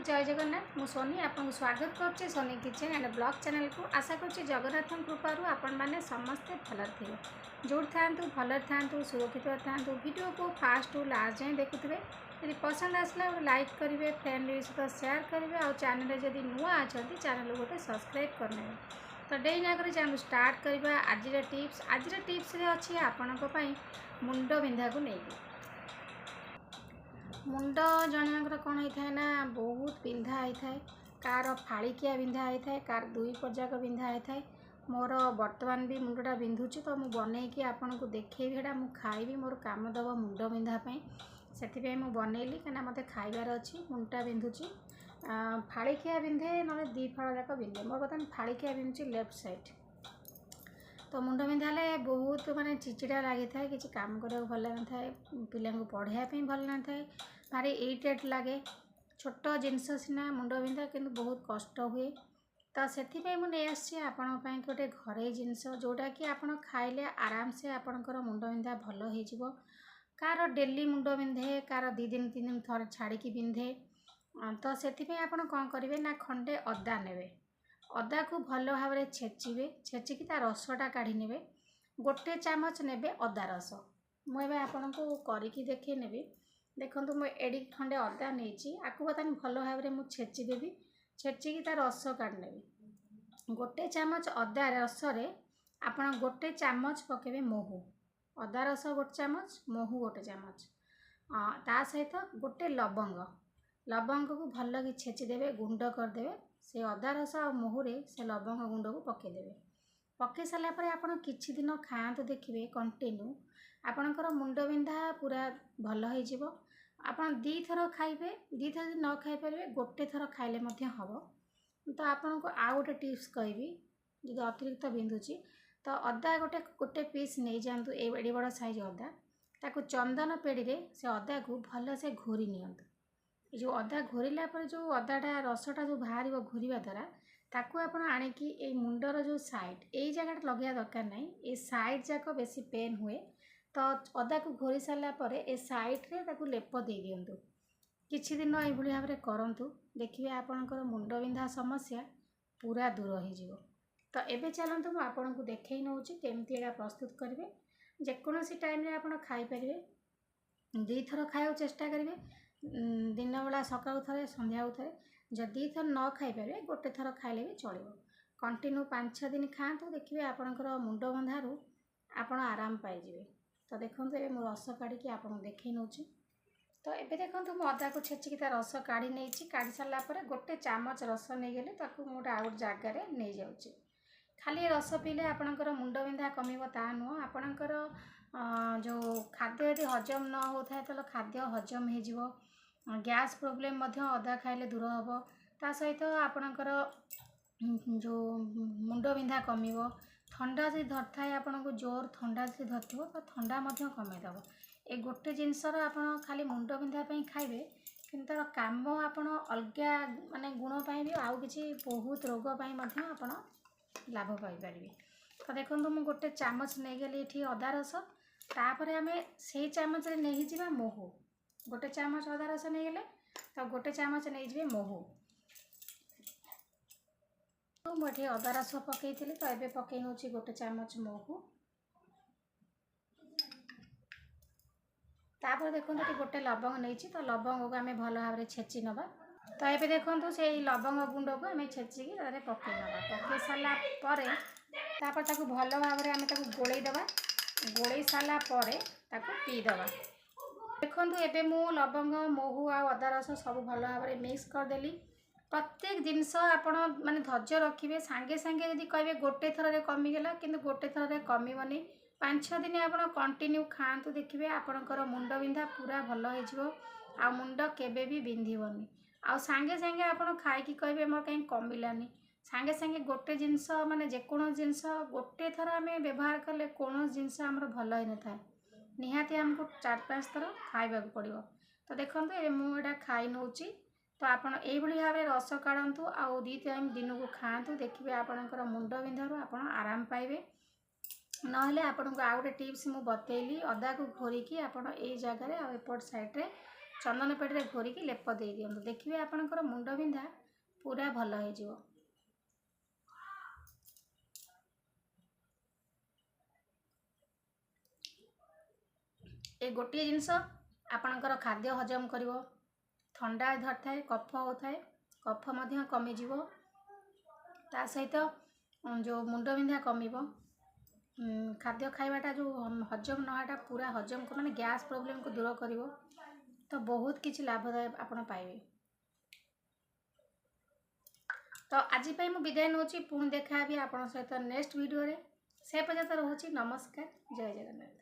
जय जगन्नाथ मु सोनी आपको स्वागत करुच्चे Soni kitchen and blog channel को आशा करुच्ची जगन्नाथ कृपारू आपण मैंने समस्ते भल थे जो था भल था सुरक्षित था वीडियो को फास्ट टू लास्ट जाए देखुए यदि पसंद आसला लाइक करेंगे फ्रेंड सहित शेयर करेंगे और चैनल जब नुआ अच्छा चैनल गोटे सब्सक्राइब करने तो डेरी ना कर चैनल स्टार्ट करवा आज टिप्स अच्छी आपण मुंड बिंधा को लेकिन मुंड जन कौन होता है ना बहुत बिंधा होता है कार फाड़िकिया बिंधा होता है कार दुई पर्याक बिंधा होता है मोर बर्तमान भी मुंडा बिंधुची तो मुझे बनईकि आपन को देखी मुझे खाइबी मोर काम दब मुंड बिंधापी से मुझे बनइली कहीं मत खाइबार अच्छी मुंडा बिंधुची फाड़िकिया बिंधे ना दी फाड़ जाक बिंधे मोर बर्तमान फाड़िकिया बिंधुची लेफ्ट साइड तो मुंड बिंधाले बहुत माने चिचिड़ा लगी था किसी काम करने भल लगी था पिला पढ़ाई भल लगी था भारी इरिटेट लगे छोट जिनस सीना मुंड बिंधा कि बहुत कष्ट हुए तो से मुझे आपण गोटे घरे जिनस जोटा कि आप खाइले आराम से आपणकर मुंड बिंधा भल हो कार डेली मुंड बिंधे कार 2 दिन 3 दिन थोड़े छाड़ी बिंधे तो से आप कौन करेंगे ना खंडे अदा ने अदा को भल भाव में छेचिकी ता रसटा काढ़ी ने गोटे चामच ने अदा रस मुझे आपन को करके देखे नेबी देखो मुझे एडी खंडे अदा नहीं आपको बर्तमान भल भाव में मुझे छेचिदेवी छेचिकी ता रस काढ़ी गोटे चामच अदा रस आप गोटे चामच पकेबे महू अदा रस गोटे चामच महू गोटे चामच ता सहित गोटे लवंग को भल कि छेचिदेवे गुंड करदे से अदा रस आ महूरे से लवंग गुंड को पकईदेवे पकई सारापर आप किछि दिन खातु देखिए कंटिन्यू आपणकर मुंड बिंधा पूरा भल हो आप 2 थर खाइबे 2 थर न खाई पारे गोटे थर खाइले हम तो आपन को आउ गोटे टिप्स कहबी जो अतिरिक्त बिंधुची तो अदा गोटे पीस नहीं जातु एडी बड़ साइज अदा ताको चंदन पेड़ी से अदा को भल से घोरी नियंतु जो अदा घोरला जो अदाटा रसटा जो बाहर घोरवा द्वारा ताकू आप आणिकी ए मुंडर जो साइड यही जगह लगे दरकार ना ये साइड जाक बेसी पेन हुए तो अदा को घोरी सारापर ए साइड्रे ताकू लेप दे दिंतु किछि दिन ये भाव में करूँ देखिए आपणकर मुंड बिंधा समस्या पूरा दूर हो तो एबे चलतु मुझे आपन को देखई नौ केमती एटा प्रस्तुत करेंगे जेकोसी टाइम आप खाईपारे 2 थर खाया चेष्टा करेंगे दिन बेला सका थे संध्या थे जदि थर न खाईपारे गोटे थर खाइले भी चलो कंटिन्यू 5-6 दिन खातु देखिए आपणकर मुंड बंधारू आपण आराम पाइबे तो देखो ये मु रस काढ़ी आपको देखई नौ तो ये देखो मु अदा को छेचिकी ता रस काढ़ी नहीं काढ़ी सारापर गोटे चामच रस नहीं गले गोटे आउट जगार नहीं जाऊँगी खाली रस पीले आपणकर मुंड बिंधा कमिब ता नुह आपणकर जो खाद्य यदि हजम न होता है तो खाद्य हजम हो गैस प्रोब्लेम अदा खाइले दूर हम ता सहित आपणकर जो मुंड बिंधा कमिब ठंडा जब धरता है आपन को जोर ठंडा जब धरथिबो तो ठंडा कमेदब ए गोटे जिनसर आप खाली मुंड बिंधापी खाइबे किंतु तार काम आप अलग माने गुण भी आउ कि बहुत रोगपाई आप लाभ पाइपर तो देखो मुझे गोटे चामच नहीं गली ये अदा रस तापर आम से चामच नहीं जा महू गोटे चामच अदा रस नहीं गले तो गोटे चामच नहीं जाए महू तो मुझे अदा रस पकई थी तो ये पकई नौ गोटे चामच महू तापर देखो ये गोटे लवंग नहीं तो लवंग को आम भल भाव में छेची नवा तो ये देखो से लवंग गुंड को आम छेचिकी पकई नवा पकई सारापर तापर भल भाव में आम गोलैदबा गोलै सारापर पीदबा देखो ये मु लवंग महू आ अदा रस सब भल भाव में मिक्स करदेली प्रत्येक जिनस आपण माने धैर्य रखिए सांगे सांगे यदि कहे गोटे थर कमिगला किंतु गोटे थर कमिबनी 5-6 दिन आप कंटिन्यू खातु देखिए आपणकर मुंड बिंधा पूरा भल हो मुंड केबे भी बिंधबनी आउ सांगे सांगे आप खाई कहे मोर कहीं कमिलानी सांगे सांगे गोटे जिनस माने जेकोन जिनस गोटे थर आम व्यवहार कले कौन जिनस आमर भल हो न था निहाती आमको 4-5 थर खाइबा पड़ो तो देखो मुझे खाई नौ तो आपड़ यही भाव में रस काढ़तु आउ 2 टाइम दिन को खातु देखिए आपणकर मुंड बिंधारू आप आराम पाइबे नहेले आपन को आउ गोटे टिप्स मु बतैली अदा को घोरिकी आप जगार एपट साइड्रे चंदन पेड़ी घोरिकी लेप दे दिंतु देखिए आपणकर मुंड बिंधा पूरा भल हो। ए गोटे जिनस आपणकर खाद्य हजम करिवो, ठंडा धर थाए कफ होता है कफ मध्य कमिजिवो, ता सहित जो मुंड बिंधा कमिवो, खाद्य खाइबाटा जो हजम नहाटा पूरा हजम को माने गैस प्रॉब्लम को दूर करिवो। तो बहुत किछि लाभदायक आपण पाइबे। तो आज मु विदाय नौची, पुणी देखा भी आपण सहित नेक्स्ट वीडियो रे। से पर्यंत रहूची, नमस्कार, जय जगन्नाथ।